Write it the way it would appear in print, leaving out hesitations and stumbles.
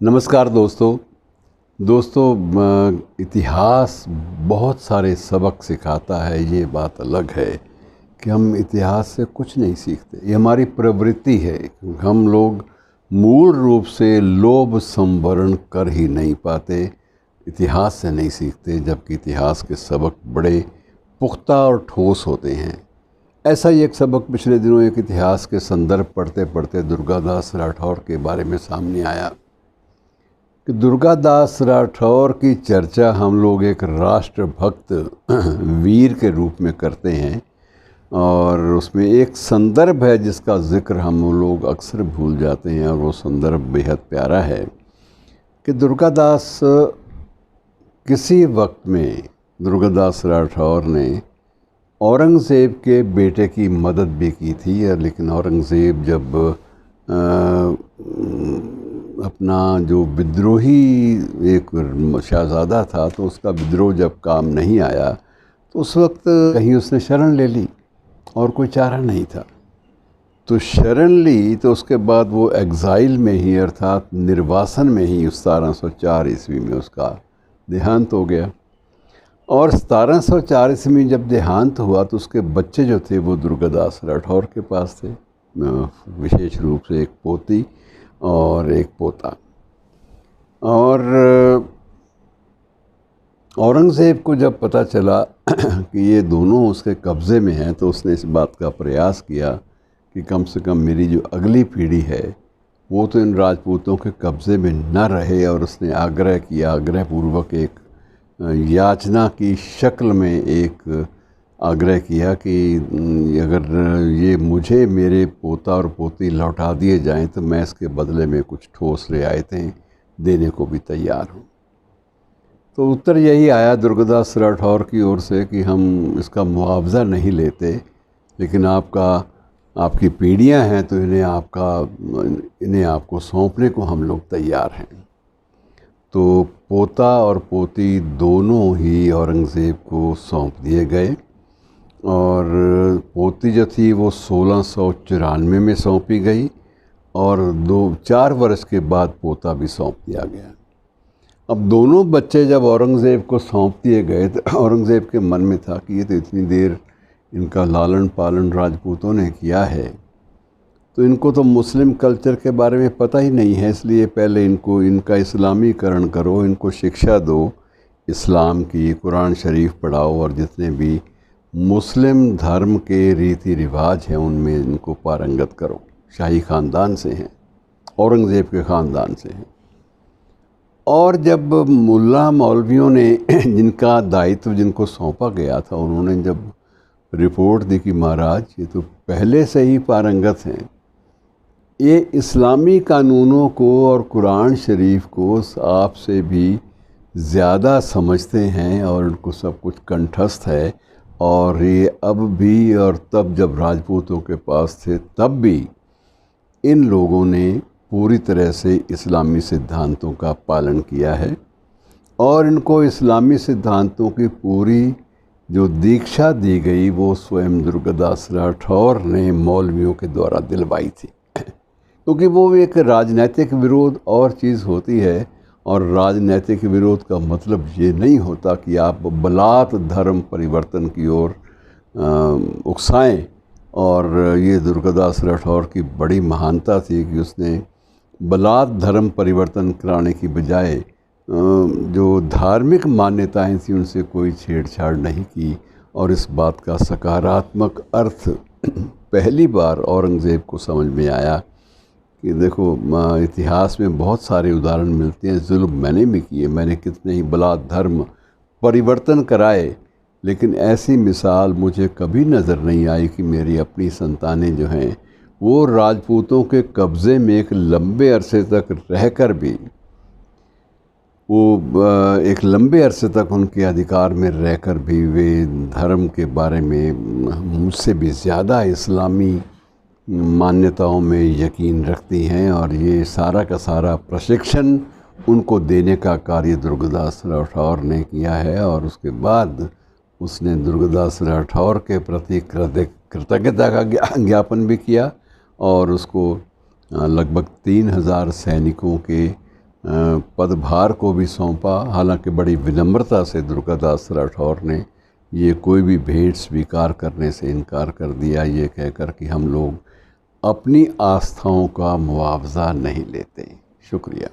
नमस्कार दोस्तों, इतिहास बहुत सारे सबक सिखाता है। ये बात अलग है कि हम इतिहास से कुछ नहीं सीखते। ये हमारी प्रवृत्ति है। हम लोग मूल रूप से लोभ संवरण कर ही नहीं पाते, इतिहास से नहीं सीखते, जबकि इतिहास के सबक बड़े पुख्ता और ठोस होते हैं। ऐसा ही एक सबक पिछले दिनों एक इतिहास के संदर्भ पढ़ते पढ़ते दुर्गादास राठौर के बारे में सामने आया कि दुर्गादास राठौर की चर्चा हम लोग एक राष्ट्रभक्त वीर के रूप में करते हैं, और उसमें एक संदर्भ है जिसका जिक्र हम लोग अक्सर भूल जाते हैं, और वो संदर्भ बेहद प्यारा है कि दुर्गादास किसी वक्त में दुर्गादास राठौर ने औरंगज़ेब के बेटे की मदद भी की थी। लेकिन औरंगज़ेब जब अपना जो विद्रोही एक शहज़ादा था, तो उसका विद्रोह जब काम नहीं आया तो उस वक्त कहीं उसने शरण ले ली और कोई चारा नहीं था। तो शरण ली तो उसके बाद वो एग्ज़ाइल में ही, अर्थात निर्वासन में ही 1704 ईस्वी में उसका देहांत हो गया। और 1704 ईस्वी में जब देहांत हुआ तो उसके बच्चे जो थे वो दुर्गादास राठौर के पास थे, विशेष रूप से एक पोती और एक पोता। और औरंगज़ेब को जब पता चला कि ये दोनों उसके कब्ज़े में हैं, तो उसने इस बात का प्रयास किया कि कम से कम मेरी जो अगली पीढ़ी है वो तो इन राजपूतों के कब्ज़े में न रहे। और उसने आग्रह किया, आग्रहपूर्वक एक याचना की शक्ल में एक आग्रह किया कि अगर ये मुझे मेरे पोता और पोती लौटा दिए जाएं तो मैं इसके बदले में कुछ ठोस रियायतें देने को भी तैयार हूँ। तो उत्तर यही आया दुर्गादास राठौर की ओर से कि हम इसका मुआवजा नहीं लेते, लेकिन आपकी पीढ़ियाँ हैं तो इन्हें आपको सौंपने को हम लोग तैयार हैं। तो पोता और पोती दोनों ही औरंगज़ेब को सौंप दिए गए, और पोती जो थी वो 1694 में सौंपी गई, और 4 वर्ष के बाद पोता भी सौंप दिया गया। अब दोनों बच्चे जब औरंगज़ेब को सौंप दिए गए तो औरंगज़ेब के मन में था कि ये तो इतनी देर इनका लालन पालन राजपूतों ने किया है, तो इनको तो मुस्लिम कल्चर के बारे में पता ही नहीं है, इसलिए पहले इनका इस्लामीकरण करो, इनको शिक्षा दो इस्लाम की, कुरान शरीफ पढ़ाओ, और जितने भी मुस्लिम धर्म के रीति रिवाज हैं उनमें इनको पारंगत करो। शाही ख़ानदान से हैं, औरंगज़ेब के ख़ानदान से हैं। और जब मुल्ला मौलवियों ने जिनका दायित्व जिनको सौंपा गया था, उन्होंने जब रिपोर्ट दी कि महाराज ये तो पहले से ही पारंगत हैं, ये इस्लामी कानूनों को और कुरान शरीफ को आपसे भी ज़्यादा समझते हैं और उनको सब कुछ कंठस्थ है, और ये अब भी और तब जब राजपूतों के पास थे तब भी इन लोगों ने पूरी तरह से इस्लामी सिद्धांतों का पालन किया है, और इनको इस्लामी सिद्धांतों की पूरी जो दीक्षा दी गई वो स्वयं दुर्गादास राठौर ने मौलवियों के द्वारा दिलवाई थी। क्योंकि वो एक राजनैतिक विरोध और चीज़ होती है, और राजनैतिक विरोध का मतलब ये नहीं होता कि आप बलात् धर्म परिवर्तन की ओर उकसाएं। और ये दुर्गादास राठौर की बड़ी महानता थी कि उसने बलात् धर्म परिवर्तन कराने की बजाय जो धार्मिक मान्यताएं थी उनसे कोई छेड़छाड़ नहीं की, और इस बात का सकारात्मक अर्थ पहली बार औरंगज़ेब को समझ में आया कि देखो इतिहास में बहुत सारे उदाहरण मिलते हैं, जुल्म मैंने भी किए, मैंने कितने ही बलात् धर्म परिवर्तन कराए, लेकिन ऐसी मिसाल मुझे कभी नज़र नहीं आई कि मेरी अपनी संतानें जो हैं वो राजपूतों के कब्ज़े में एक लंबे अरसे तक रहकर भी, एक लंबे अरसे तक उनके अधिकार में रहकर भी वे धर्म के बारे में मुझसे भी ज़्यादा इस्लामी मान्यताओं में यकीन रखती हैं। और ये सारा का सारा प्रशिक्षण उनको देने का कार्य दुर्गादास राठौर ने किया है, और उसके बाद उसने दुर्गादास राठौर के प्रति कृतज्ञता का ज्ञापन भी किया, और उसको लगभग 3000 सैनिकों के पदभार को भी सौंपा। हालांकि बड़ी विनम्रता से दुर्गादास राठौर ने ये कोई भी भेंट स्वीकार करने से इनकार कर दिया, ये कहकर कि हम लोग अपनी आस्थाओं का मुआवजा नहीं लेते। शुक्रिया।